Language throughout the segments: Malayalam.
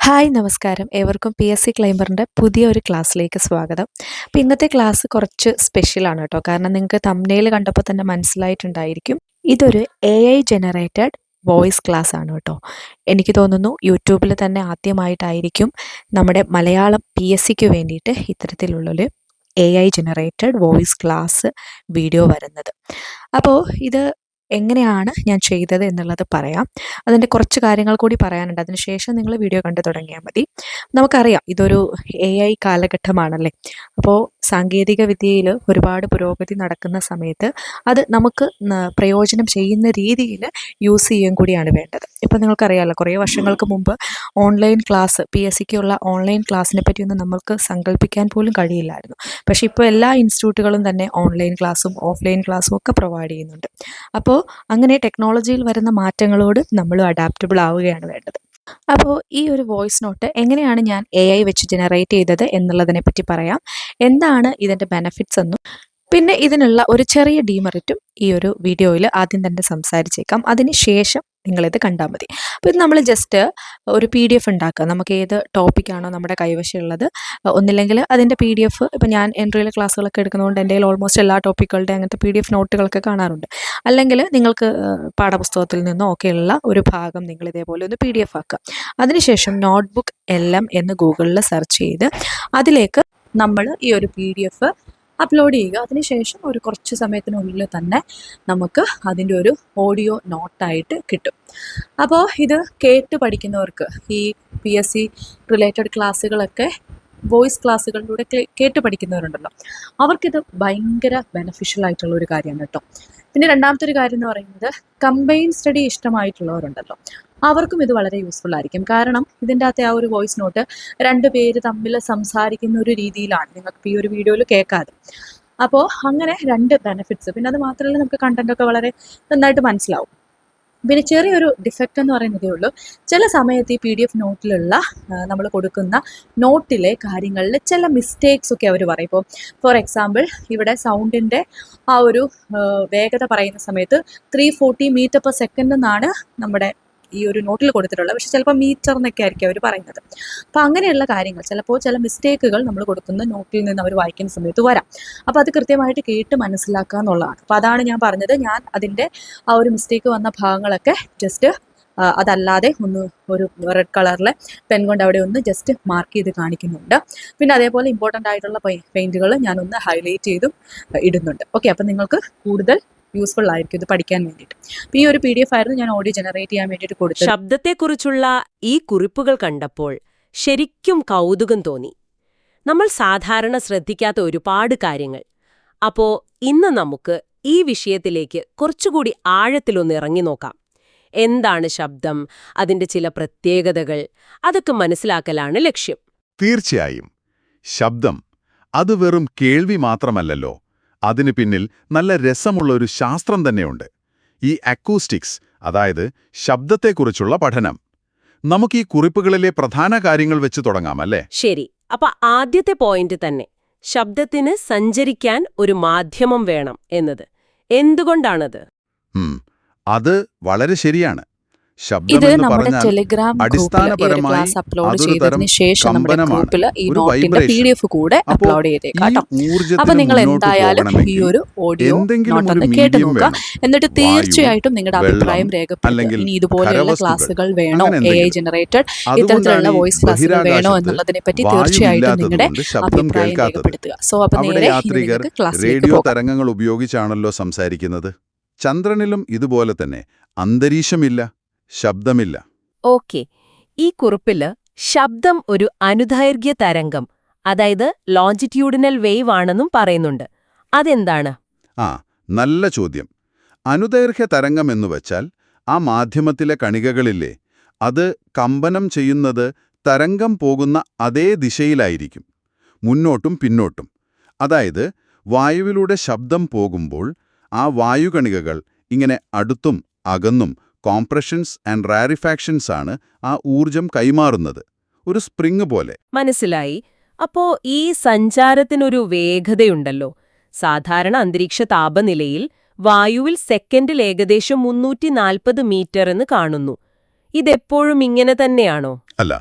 ഹായ് നമസ്കാരം. ഏവർക്കും പി.എസ്.സി ക്ലൈംബറിൻ്റെ പുതിയൊരു ക്ലാസ്സിലേക്ക് സ്വാഗതം. അപ്പോൾ ഇന്നത്തെ ക്ലാസ് കുറച്ച് സ്പെഷ്യലാണ് കേട്ടോ. കാരണം നിങ്ങൾക്ക് തംബ്നെയിൽ കണ്ടപ്പോൾ തന്നെ മനസ്സിലായിട്ടുണ്ടായിരിക്കും. ഇതൊരു AI ജനറേറ്റഡ് വോയിസ് ക്ലാസ് ആണ് കേട്ടോ. എനിക്ക് തോന്നുന്നു യൂട്യൂബിൽ തന്നെ ആദ്യമായിട്ടായിരിക്കും നമ്മുടെ മലയാളം PSCക്ക് വേണ്ടിയിട്ട് ഇത്തരത്തിലുള്ളൊരു AI generated voice class video വരുന്നത്. അപ്പോൾ ഇത് എങ്ങനെയാണ് ഞാൻ ചെയ്തത് എന്നുള്ളത് പറയാം. അതിൻ്റെ കുറച്ച് കാര്യങ്ങൾ കൂടി പറയാനുണ്ട്. അതിനുശേഷം നിങ്ങൾ വീഡിയോ കണ്ടു തുടങ്ങിയാൽ മതി. നമുക്കറിയാം ഇതൊരു AI കാലഘട്ടമാണല്ലേ. അപ്പോൾ സാങ്കേതിക വിദ്യയിൽ ഒരുപാട് പുരോഗതി നടക്കുന്ന സമയത്ത് അത് നമുക്ക് പ്രയോജനം ചെയ്യുന്ന രീതിയിൽ യൂസ് ചെയ്യുകയും കൂടിയാണ് വേണ്ടത്. ഇപ്പോൾ നിങ്ങൾക്കറിയാമല്ലോ, കുറേ വർഷങ്ങൾക്ക് മുമ്പ് ഓൺലൈൻ ക്ലാസ് PSCക്കുള്ള ഓൺലൈൻ ക്ലാസ്സിനെ പറ്റിയൊന്നും നമ്മൾക്ക് സങ്കല്പിക്കാൻ പോലും കഴിയില്ലായിരുന്നു. പക്ഷേ ഇപ്പോൾ എല്ലാ ഇൻസ്റ്റിറ്റ്യൂട്ടുകളും തന്നെ ഓൺലൈൻ ക്ലാസ്സും ഓഫ്ലൈൻ ക്ലാസ്സും ഒക്കെ പ്രൊവൈഡ് ചെയ്യുന്നുണ്ട്. അപ്പോൾ അങ്ങനെ ടെക്നോളജിയിൽ വരുന്ന മാറ്റങ്ങളോട് നമ്മളും അഡാപ്റ്റബിൾ ആവുകയാണ് വേണ്ടത്. അപ്പോൾ ഈ ഒരു വോയിസ് നോട്ട് എങ്ങനെയാണ് ഞാൻ AI വെച്ച് ജനറേറ്റ് ചെയ്തത് എന്നുള്ളതിനെ പറ്റി പറയാം. എന്താണ് ഇതിൻ്റെ ബെനഫിറ്റ്സ് എന്നും പിന്നെ ഇതിനുള്ള ഒരു ചെറിയ ഡീമെറിറ്റും ഈ ഒരു വീഡിയോയിൽ ആദ്യം തന്നെ സംസാരിച്ചേക്കാം. അതിന് ശേഷം നിങ്ങളിത് കണ്ടാൽ മതി. അപ്പോൾ ഇത് നമ്മൾ ജസ്റ്റ് ഒരു PDF ഉണ്ടാക്കുക. നമുക്ക് ഏത് ടോപ്പിക്കാണോ നമ്മുടെ കൈവശമുള്ളത്, ഒന്നില്ലെങ്കിൽ അതിൻ്റെ PDF, ഇപ്പോൾ ഞാൻ എൻട്രിയിലെ ക്ലാസ്സുകളൊക്കെ എടുക്കുന്നതുകൊണ്ട് എൻ്റെ കയ്യിൽ ഓൾമോസ്റ്റ് എല്ലാ ടോപ്പിക്കുകളുടെ അങ്ങനത്തെ PDF നോട്ടുകളൊക്കെ കാണാറുണ്ട്. അല്ലെങ്കിൽ നിങ്ങൾക്ക് പാഠപുസ്തകത്തിൽ നിന്നോ ഒക്കെയുള്ള ഒരു ഭാഗം നിങ്ങൾ ഇതേപോലെ ഒന്ന് PDF ആക്കുക. അതിനുശേഷം നോട്ട്ബുക്ക് LM എന്ന് ഗൂഗിളിൽ സെർച്ച് ചെയ്ത് അതിലേക്ക് നമ്മൾ ഈ ഒരു PDF അപ്ലോഡ് ചെയ്യുക. അതിനുശേഷം ഒരു കുറച്ച് സമയത്തിനുള്ളിൽ തന്നെ നമുക്ക് അതിൻ്റെ ഒരു ഓഡിയോ നോട്ടായിട്ട് കിട്ടും. അപ്പോൾ ഇത് കേട്ട് പഠിക്കുന്നവർക്ക് ഈ PSC റിലേറ്റഡ് ക്ലാസ്സുകളൊക്കെ വോയിസ് ക്ലാസ്സുകളിലൂടെ കേട്ട് പഠിക്കുന്നവരുണ്ടല്ലോ, അവർക്കിത് ഭയങ്കര ബെനഫിഷ്യൽ ആയിട്ടുള്ള ഒരു കാര്യമാണ് കേട്ടോ. പിന്നെ രണ്ടാമത്തെ ഒരു കാര്യം എന്ന് പറയുന്നത്, കമ്പൈൻ സ്റ്റഡി ഇഷ്ടമായിട്ടുള്ളവരുണ്ടല്ലോ, അവർക്കും ഇത് വളരെ യൂസ്ഫുൾ ആയിരിക്കും. കാരണം ഇതിൻ്റെ അകത്തെ ആ ഒരു വോയിസ് നോട്ട് രണ്ട് പേര് തമ്മിൽ സംസാരിക്കുന്ന ഒരു രീതിയിലാണ് നിങ്ങൾക്ക് ഈ ഒരു വീഡിയോയിൽ കേൾക്കാതെ. അപ്പോൾ അങ്ങനെ രണ്ട് ബെനിഫിറ്റ്സ്. പിന്നെ അത് മാത്രമല്ല, നമുക്ക് കണ്ടൻറ്റൊക്കെ വളരെ നന്നായിട്ട് മനസ്സിലാവും. പിന്നെ ചെറിയൊരു ഡിഫക്റ്റ് എന്ന് പറയുന്നതേ ഉള്ളൂ, ചില സമയത്ത് ഈ PDF നോട്ടിലുള്ള നമ്മൾ കൊടുക്കുന്ന നോട്ടിലെ കാര്യങ്ങളിൽ ചില മിസ്റ്റേക്സ് ഒക്കെ അവർ പറയും. ഇപ്പോൾ ഫോർ എക്സാമ്പിൾ ഇവിടെ സൗണ്ടിൻ്റെ ആ ഒരു വേഗത പറയുന്ന സമയത്ത് 340 മീറ്റർ/സെക്കൻഡ് എന്നാണ് നമ്മുടെ ഈ ഒരു നോട്ടിൽ കൊടുത്തിട്ടുള്ളത്. പക്ഷെ ചിലപ്പോൾ മീറ്റർ എന്നൊക്കെ ആയിരിക്കും അവർ പറയുന്നത്. അപ്പോൾ അങ്ങനെയുള്ള കാര്യങ്ങൾ ചിലപ്പോൾ ചില മിസ്റ്റേക്കുകൾ നമ്മൾ കൊടുക്കുന്ന നോട്ടിൽ നിന്ന് അവർ വായിക്കുന്ന സമയത്ത് വരാം. അപ്പോൾ അത് കൃത്യമായിട്ട് കേട്ട് മനസ്സിലാക്കുക എന്നുള്ളതാണ്. അപ്പോൾ അതാണ് ഞാൻ പറഞ്ഞത്, ഞാൻ അതിൻ്റെ ആ ഒരു മിസ്റ്റേക്ക് വന്ന ഭാഗങ്ങളൊക്കെ ജസ്റ്റ് അതല്ലാതെ ഒന്ന് ഒരു റെഡ് കളറിലെ പെൻ കൊണ്ട് അവിടെ ഒന്ന് ജസ്റ്റ് മാർക്ക് ചെയ്ത് കാണിക്കുന്നുണ്ട്. പിന്നെ അതേപോലെ ഇമ്പോർട്ടൻ്റ് ആയിട്ടുള്ള പെയിൻറ്റുകൾ ഞാനൊന്ന് ഹൈലൈറ്റ് ചെയ്തും ഇടുന്നുണ്ട്. ഓക്കെ, അപ്പോൾ നിങ്ങൾക്ക് കൂടുതൽ യൂസ്ഫുൾ ആയിരിക്കും ഇത് പഠിക്കാൻ വേണ്ടിയിട്ട്. അപ്പോൾ ഈ ഒരു PDF ആയിരുന്നു ഞാൻ ഓഡിയോ ജനറേറ്റ് ചെയ്യാൻ വേണ്ടിയിട്ട് കൊടുത്തത്. ശബ്ദത്തെക്കുറിച്ചുള്ള ഈ കുറിപ്പുകൾ കണ്ടപ്പോൾ ശരിക്കും കൗതുകം തോന്നി. നമ്മൾ സാധാരണ ശ്രദ്ധിക്കാത്ത ഒരുപാട് കാര്യങ്ങൾ. അപ്പോൾ ഇന്ന് നമുക്ക് ഈ വിഷയത്തിലേക്ക് കുറച്ചുകൂടി ആഴത്തിലൊന്ന് ഇറങ്ങി നോക്കാം. എന്താണ് ശബ്ദം, അതിന്റെ ചില പ്രത്യേകതകൾ, അതൊക്കെ മനസ്സിലാക്കലാണ് ലക്ഷ്യം. തീർച്ചയായും. ശബ്ദം അത് വെറും കേൾവി മാത്രമല്ലല്ലോ, അതിനു പിന്നിൽ നല്ല രസമുള്ള ഒരു ശാസ്ത്രം തന്നെയുണ്ട്. ഈ അക്കൂസ്റ്റിക്സ്, അതായത് ശബ്ദത്തെക്കുറിച്ചുള്ള പഠനം. നമുക്ക് ഈ കുറിപ്പുകളിലെ പ്രധാന കാര്യങ്ങൾ വെച്ച് തുടങ്ങാം, അല്ലേ? ശരി. അപ്പൊ ആദ്യത്തെ പോയിന്റ് തന്നെ, ശബ്ദത്തിന് സഞ്ചരിക്കാൻ ഒരു മാധ്യമം വേണം എന്നത്. എന്തുകൊണ്ടാണത്? അത് വളരെ ശരിയാണ്. ഇത് നമ്മുടെ ടെലിഗ്രാം അടിസ്ഥാനപരമായി അപ്ലോഡ് ചെയ്തതിന് ശേഷം നമ്മുടെ ഗ്രൂപ്പിൽ ഈ നോട്ടിന്റെ PDF കൂടെ അപ്ലോഡ് ചെയ്തേക്കാം. അപ്പൊ നിങ്ങൾ എന്തായാലും ഈ ഒരു ഓഡിയോ നോട്ടൊന്ന് കേട്ട് നോക്കുക. എന്നിട്ട് തീർച്ചയായിട്ടും നിങ്ങളുടെ അഭിപ്രായം രേഖപ്പെടുത്തുക. ഇനി ഇതുപോലെയുള്ള ക്ലാസ്സുകൾ വേണോ, AI ജനറേറ്റഡ് ഇത്തരത്തിലുള്ള വോയിസ് ക്ലാസ്സുകൾ വേണോ എന്നുള്ളതിനെ പറ്റി തീർച്ചയായിട്ടും നിങ്ങളുടെ അഭിപ്രായം രേഖപ്പെടുത്തുക. സോ അപ്പൊ നേരെ റേഡിയോ തരംഗങ്ങൾ ഉപയോഗിച്ചാണല്ലോ സംസാരിക്കുന്നത്. ചന്ദ്രനിലും ഇതുപോലെ തന്നെ അന്തരീക്ഷമില്ല, ശബ്ദമില്ല. ഓക്കെ, ഈ കുറിപ്പില് ശബ്ദം ഒരു അനുദൈർഘ്യ തരംഗം, അതായത് ലോഞ്ചിറ്റ്യൂഡിനൽ വേവ് ആണെന്നും പറയുന്നുണ്ട്. അതെന്താണ്? നല്ല ചോദ്യം. അനുദൈർഘ്യ തരംഗം എന്നുവെച്ചാൽ ആ മാധ്യമത്തിലെ കണികകളില്ലേ, അത് കമ്പനം ചെയ്യുന്നത് തരംഗം പോകുന്ന അതേ ദിശയിലായിരിക്കും, മുന്നോട്ടും പിന്നോട്ടും. അതായത് വായുവിലൂടെ ശബ്ദം പോകുമ്പോൾ ആ വായുകണികകൾ ഇങ്ങനെ അടുത്തും അകന്നും കോംപ്രഷൻസ് ആൻഡ് റാരിഫാക്ഷൻസ് ആണ് ആ ഊർജം കൈമാറുന്നത്, ഒരു സ്പ്രിങ് പോലെ. മനസ്സിലായി. അപ്പോ ഈ സഞ്ചാരത്തിനൊരു വേഗതയുണ്ടല്ലോ. സാധാരണ അന്തരീക്ഷ താപനിലയിൽ വായുവിൽ സെക്കൻഡിൽ ഏകദേശം 340 മീറ്റർ എന്ന് കാണുന്നു. ഇതെപ്പോഴും ഇങ്ങനെ തന്നെയാണോ? അല്ല,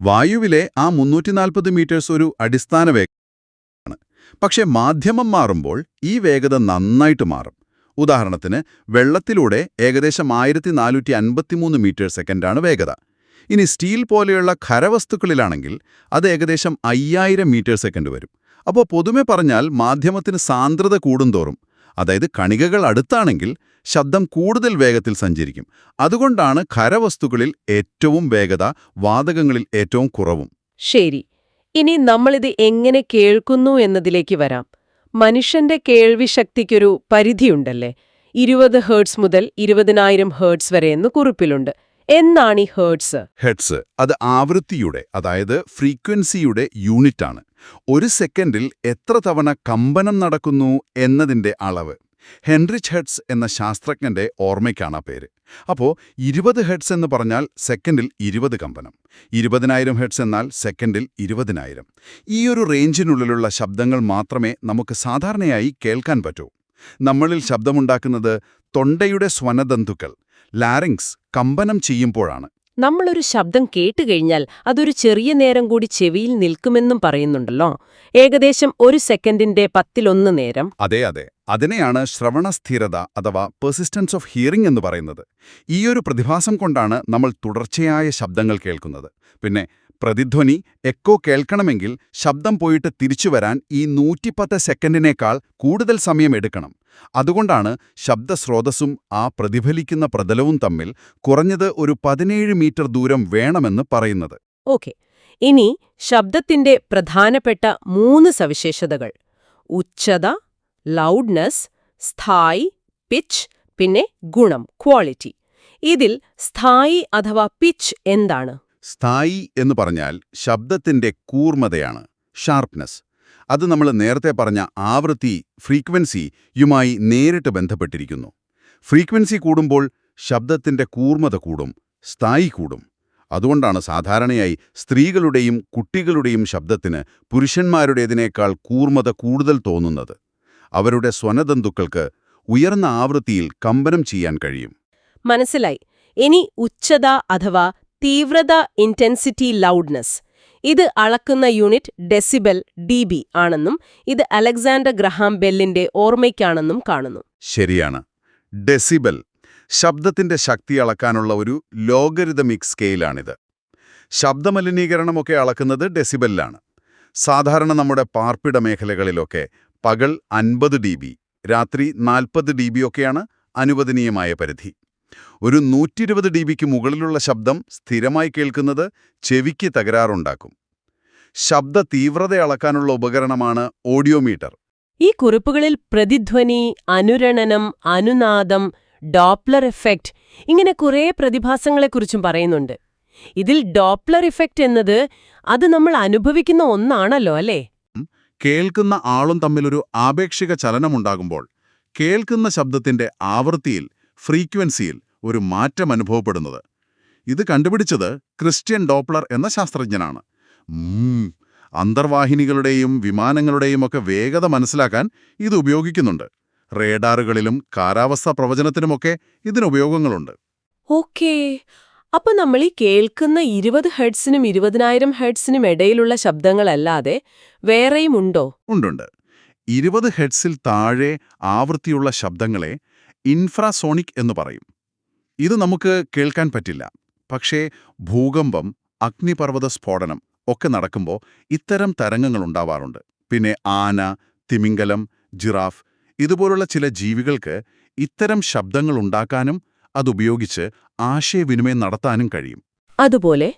വായുവിലെ ആ 340 മീറ്റേഴ്സ് ഒരു അടിസ്ഥാന വേഗതയാണ്. പക്ഷേ മാധ്യമം മാറുമ്പോൾ ഈ വേഗത നന്നായിട്ട് മാറും. ഉദാഹരണത്തിന് വെള്ളത്തിലൂടെ ഏകദേശം 1453 മീറ്റർ സെക്കൻഡാണ് വേഗത. ഇനി സ്റ്റീൽ പോലെയുള്ള ഖരവസ്തുക്കളിലാണെങ്കിൽ അത് ഏകദേശം 5000 മീറ്റർ സെക്കൻഡ് വരും. അപ്പോൾ പൊതുവെ പറഞ്ഞാൽ മാധ്യമത്തിന് സാന്ദ്രത കൂടുന്തോറും, അതായത് കണികകൾ അടുത്താണെങ്കിൽ ശബ്ദം കൂടുതൽ വേഗത്തിൽ സഞ്ചരിക്കും. അതുകൊണ്ടാണ് ഖരവസ്തുക്കളിൽ ഏറ്റവും വേഗത, വാതകങ്ങളിൽ ഏറ്റവും കുറവും. ശരി. ഇനി നമ്മളിത് എങ്ങനെ കേൾക്കുന്നു എന്നതിലേക്ക് വരാം. മനുഷ്യന്റെ കേൾവിശക്തിക്കൊരു പരിധിയുണ്ടല്ലേ? 20 ഹേർട്സ് മുതൽ 20,000 ഹേർട്സ് വരെ എന്ന് കുറിപ്പിലുണ്ട്. എന്നാണ് ഈ ഹേർട്സ്? ഹെർട്സ് അത് ആവൃത്തിയുടെ, അതായത് ഫ്രീക്വൻസിയുടെ യൂണിറ്റാണ്. ഒരു സെക്കൻഡിൽ എത്ര തവണ കമ്പനം നടക്കുന്നു എന്നതിന്റെ അളവ്. ഹെൻറിച്ച് ഹെർട്സ് എന്ന ശാസ്ത്രജ്ഞന്റെ ഓർമ്മയ്ക്കാണ് ആ പേര്. അപ്പോൾ 20 ഹെർട്സ് എന്ന് പറഞ്ഞാൽ സെക്കൻഡിൽ 20 കമ്പനം, 20,000 ഹെർട്സ് എന്നാൽ സെക്കൻഡിൽ 20,000. ഈ ഒരു റേഞ്ചിനുള്ളിലുള്ള ശബ്ദങ്ങൾ മാത്രമേ നമുക്ക് സാധാരണയായി കേൾക്കാൻ പറ്റൂ. നമ്മളിൽ ശബ്ദമുണ്ടാക്കുന്നത് തൊണ്ടയുടെ സ്വനതന്തുക്കൾ, ലാരിങ്സ്, കമ്പനം ചെയ്യുമ്പോഴാണ്. നമ്മളൊരു ശബ്ദം കേട്ടുകഴിഞ്ഞാൽ അതൊരു ചെറിയ നേരം കൂടി ചെവിയിൽ നിൽക്കുമെന്നും പറയുന്നുണ്ടല്ലോ. ഏകദേശം ഒരു സെക്കൻഡിന്റെ 10-1 നേരം. അതെ, അതിനെയാണ് ശ്രവണസ്ഥിരത അഥവാ പെർസിസ്റ്റൻസ് ഓഫ് ഹിയറിംഗ് എന്ന് പറയുന്നത്. ഈയൊരു പ്രതിഭാസം കൊണ്ടാണ് നമ്മൾ തുടർച്ചയായ ശബ്ദങ്ങൾ കേൾക്കുന്നത്. പിന്നെ പ്രതിധ്വനി, എക്കോ കേൾക്കണമെങ്കിൽ ശബ്ദം പോയിട്ട് തിരിച്ചുവരാൻ ഈ 110 സെക്കൻഡിനേക്കാൾ കൂടുതൽ സമയം എടുക്കണം. അതുകൊണ്ടാണ് ശബ്ദസ്രോതസ്സും ആ പ്രതിഫലിക്കുന്ന പ്രതലവും തമ്മിൽ കുറഞ്ഞത് ഒരു 17 മീറ്റർ ദൂരം വേണമെന്ന് പറയുന്നത്. ഓക്കെ. ഇനി ശബ്ദത്തിന്റെ പ്രധാനപ്പെട്ട 3 സവിശേഷതകൾ: ഉച്ചത, ലൗഡ്നെസ്, സ്ഥായി, പിച്ച്, പിന്നെ ഗുണം, ക്വാളിറ്റി. ഇതിൽ സ്ഥായി അഥവാ പിച്ച് എന്താണ്? സ്ഥായി എന്ന് പറഞ്ഞാൽ ശബ്ദത്തിന്റെ കൂർമ്മതയാണ്, ഷാർപ്നെസ്. അത് നമ്മൾ നേരത്തെ പറഞ്ഞ ആവൃത്തി, ഫ്രീക്വൻസിയുമായി നേരിട്ട് ബന്ധപ്പെട്ടിരിക്കുന്നു. ഫ്രീക്വൻസി കൂടുമ്പോൾ ശബ്ദത്തിന്റെ കൂർമ്മത കൂടും, സ്ഥായി കൂടും. അതുകൊണ്ടാണ് സാധാരണയായി സ്ത്രീകളുടെയും കുട്ടികളുടെയും ശബ്ദത്തിന് പുരുഷന്മാരുടേതിനേക്കാൾ കൂർമ്മത കൂടുതൽ തോന്നുന്നത്. അവരുടെ സ്വനതന്തുക്കൾക്ക് ഉയർന്ന ആവൃത്തിയിൽ കമ്പനം ചെയ്യാൻ കഴിയും. മനസ്സിലായി. ഇനി ഉച്ചത അഥവാ തീവ്രത, ഇന്റൻസിറ്റി, ലൗഡ്നെസ്. ഇത് അളക്കുന്ന യൂണിറ്റ് ഡെസിബൽ, dB ആണെന്നും ഇത് അലക്സാണ്ടർ ഗ്രഹാം ബെല്ലിന്റെ ഓർമ്മയ്ക്കാണെന്നും കാണുന്നു. ശരിയാണ്. ഡെസിബൽ ശബ്ദത്തിന്റെ ശക്തി അളക്കാനുള്ള ഒരു ലോഗരിതമിക് സ്കെയിലാണിത്. ശബ്ദമലിനീകരണമൊക്കെ അളക്കുന്നത് ഡെസിബലിലാണ്. സാധാരണ നമ്മുടെ പാർപ്പിട മേഖലകളിലൊക്കെ പകൽ 50 dB, രാത്രി 40 dB ഒക്കെയാണ് അനുവദനീയമായ പരിധി. ഒരു 120 dBക്ക് മുകളിലുള്ള ശബ്ദം സ്ഥിരമായി കേൾക്കുന്നത് ചെവിക്ക് തകരാറുണ്ടാക്കും. ശബ്ദ തീവ്രത അളക്കാനുള്ള ഉപകരണമാണ് ഓഡിയോമീറ്റർ. ഈ കുറിപ്പുകളിൽ പ്രതിധ്വനി, അനുരണനം, അനുനാദം, ഡോപ്ലർ എഫക്റ്റ്, ഇങ്ങനെ കുറേ പ്രതിഭാസങ്ങളെക്കുറിച്ചും പറയുന്നുണ്ട്. ഇതിൽ ഡോപ്ലർ ഇഫക്റ്റ് എന്നത് അത് നമ്മൾ അനുഭവിക്കുന്ന ഒന്നാണല്ലോ, അല്ലേ? കേൾക്കുന്ന ആളും തമ്മിലൊരു ആപേക്ഷിക ചലനമുണ്ടാകുമ്പോൾ കേൾക്കുന്ന ശബ്ദത്തിന്റെ ആവൃത്തിയിൽ, ഫ്രീക്വൻസിയിൽ ഒരു മാറ്റം അനുഭവപ്പെടുന്നത്. ഇത് കണ്ടുപിടിച്ചത് ക്രിസ്ത്യൻ ഡോപ്ലർ എന്ന ശാസ്ത്രജ്ഞനാണ്. അന്തർവാഹിനികളുടെയും വിമാനങ്ങളുടെയും ഒക്കെ വേഗത മനസ്സിലാക്കാൻ ഇത് ഉപയോഗിക്കുന്നുണ്ട്. റേഡാറുകളിലും കാലാവസ്ഥാ പ്രവചനത്തിനുമൊക്കെ ഇതിന് ഉപയോഗങ്ങളുണ്ട്. ഓക്കേ. അപ്പൊ നമ്മൾ ഈ കേൾക്കുന്ന 20 ഹെർട്സിനും 20,000 ഹെർട്സിനും ഇടയിലുള്ള ശബ്ദങ്ങളല്ലാതെ വേറെയും ഉണ്ടോ? ഉണ്ട്. 20 ഹെർട്സിൽ താഴെ ആവൃത്തിയുള്ള ശബ്ദങ്ങളെ ഇൻഫ്രാസോണിക് എന്ന് പറയും. ഇത് നമുക്ക് കേൾക്കാൻ പറ്റില്ല. പക്ഷേ ഭൂകമ്പം, അഗ്നിപർവ്വത സ്ഫോടനം ഒക്കെ നടക്കുമ്പോൾ ഇത്തരം തരംഗങ്ങളുണ്ടാവാറുണ്ട്. പിന്നെ ആന, തിമിംഗലം, ജിറാഫ് ഇതുപോലുള്ള ചില ജീവികൾക്ക് ഇത്തരം ശബ്ദങ്ങൾ ഉണ്ടാക്കാനും അതുപയോഗിച്ച് ആശയവിനിമയം നടത്താനും കഴിയും. അതുപോലെ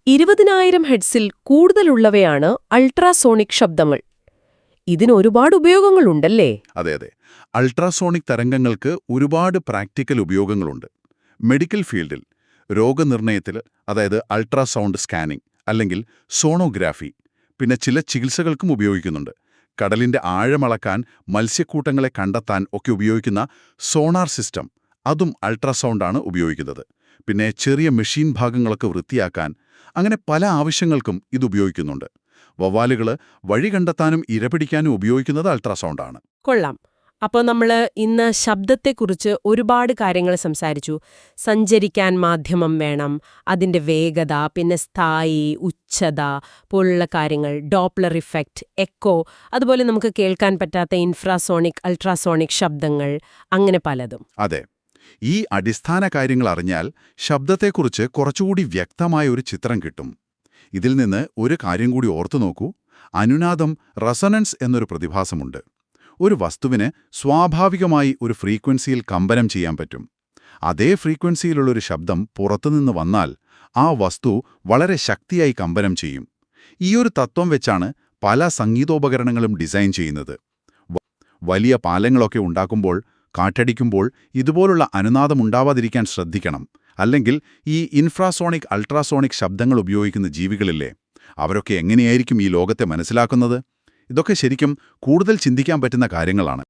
20,000 ഹെർട്സിൽ കൂടുതലുള്ളവയാണ് അൾട്രാസോണിക് ശബ്ദങ്ങൾ. ഇതിന് ഒരുപാട് ഉപയോഗങ്ങളുണ്ടല്ലേ? അതെ. അൾട്രാസോണിക് തരംഗങ്ങൾക്ക് ഒരുപാട് പ്രാക്ടിക്കൽ ഉപയോഗങ്ങളുണ്ട്. മെഡിക്കൽ ഫീൽഡിൽ രോഗനിർണയത്തിൽ, അതായത് അൾട്രാസൗണ്ട് സ്കാനിംഗ് അല്ലെങ്കിൽ സോണോഗ്രാഫി, പിന്നെ ചില ചികിത്സകൾക്കും ഉപയോഗിക്കുന്നുണ്ട്. കടലിന്റെ ആഴമളക്കാൻ, മത്സ്യക്കൂട്ടങ്ങളെ കണ്ടെത്താൻ ഒക്കെ ഉപയോഗിക്കുന്ന സോണാർ സിസ്റ്റം, അതും അൾട്രാസൗണ്ടാണ് ഉപയോഗിക്കുന്നത്. പിന്നെ ചെറിയ മെഷീൻ ഭാഗങ്ങളൊക്കെ വൃത്തിയാക്കാൻ, അങ്ങനെ പല ആവശ്യങ്ങൾക്കും ഇത് ഉപയോഗിക്കുന്നുണ്ട്. വവ്വാലുകൾ വഴി കണ്ടെത്താനും ഇരപിടിക്കാനും ഉപയോഗിക്കുന്നത് അൾട്രാസൗണ്ടാണ്. കൊള്ളാം. അപ്പോൾ നമ്മൾ ഇന്ന് ശബ്ദത്തെക്കുറിച്ച് ഒരുപാട് കാര്യങ്ങൾ സംസാരിച്ചു. സഞ്ചരിക്കാൻ മാധ്യമം വേണം, അതിൻ്റെ വേഗത, പിന്നെ സ്ഥായി, ഉച്ചത പോലുള്ള കാര്യങ്ങൾ, ഡോപ്ലർ ഇഫക്റ്റ്, എക്കോ, അതുപോലെ നമുക്ക് കേൾക്കാൻ പറ്റാത്ത ഇൻഫ്രാസോണിക്, അൾട്രാസോണിക് ശബ്ദങ്ങൾ, അങ്ങനെ പലതും. അതെ, ഈ അടിസ്ഥാന കാര്യങ്ങൾ അറിഞ്ഞാൽ ശബ്ദത്തെക്കുറിച്ച് കുറച്ചുകൂടി വ്യക്തമായ ഒരു ചിത്രം കിട്ടും. ഇതിൽ നിന്ന് ഒരു കാര്യം കൂടി ഓർത്തു നോക്കൂ. അനുനാദം, റെസൊനൻസ് എന്നൊരു പ്രതിഭാസമുണ്ട്. ഒരു വസ്തുവിന് സ്വാഭാവികമായി ഒരു ഫ്രീക്വൻസിയിൽ കമ്പനം ചെയ്യാൻ പറ്റും. അതേ ഫ്രീക്വൻസിയിലുള്ളൊരു ശബ്ദം പുറത്തുനിന്ന് വന്നാൽ ആ വസ്തു വളരെ ശക്തിയായി കമ്പനം ചെയ്യും. ഈയൊരു തത്വം വെച്ചാണ് പല സംഗീതോപകരണങ്ങളും ഡിസൈൻ ചെയ്യുന്നത്. വലിയ പാലങ്ങളൊക്കെ ഉണ്ടാക്കുമ്പോൾ, കാറ്റടിക്കുമ്പോൾ ഇതുപോലുള്ള അനുനാദം ഉണ്ടാവാതിരിക്കാൻ ശ്രദ്ധിക്കണം. അല്ലെങ്കിൽ ഈ ഇൻഫ്രാസോണിക്, അൾട്രാസോണിക് ശബ്ദങ്ങൾ ഉപയോഗിക്കുന്ന ജീവികളില്ലേ, അവരൊക്കെ എങ്ങനെയായിരിക്കും ഈ ലോകത്തെ മനസ്സിലാക്കുന്നത്? ഇതൊക്കെ ശരിക്കും കൂടുതൽ ചിന്തിക്കാൻ പറ്റുന്ന കാര്യങ്ങളാണ്.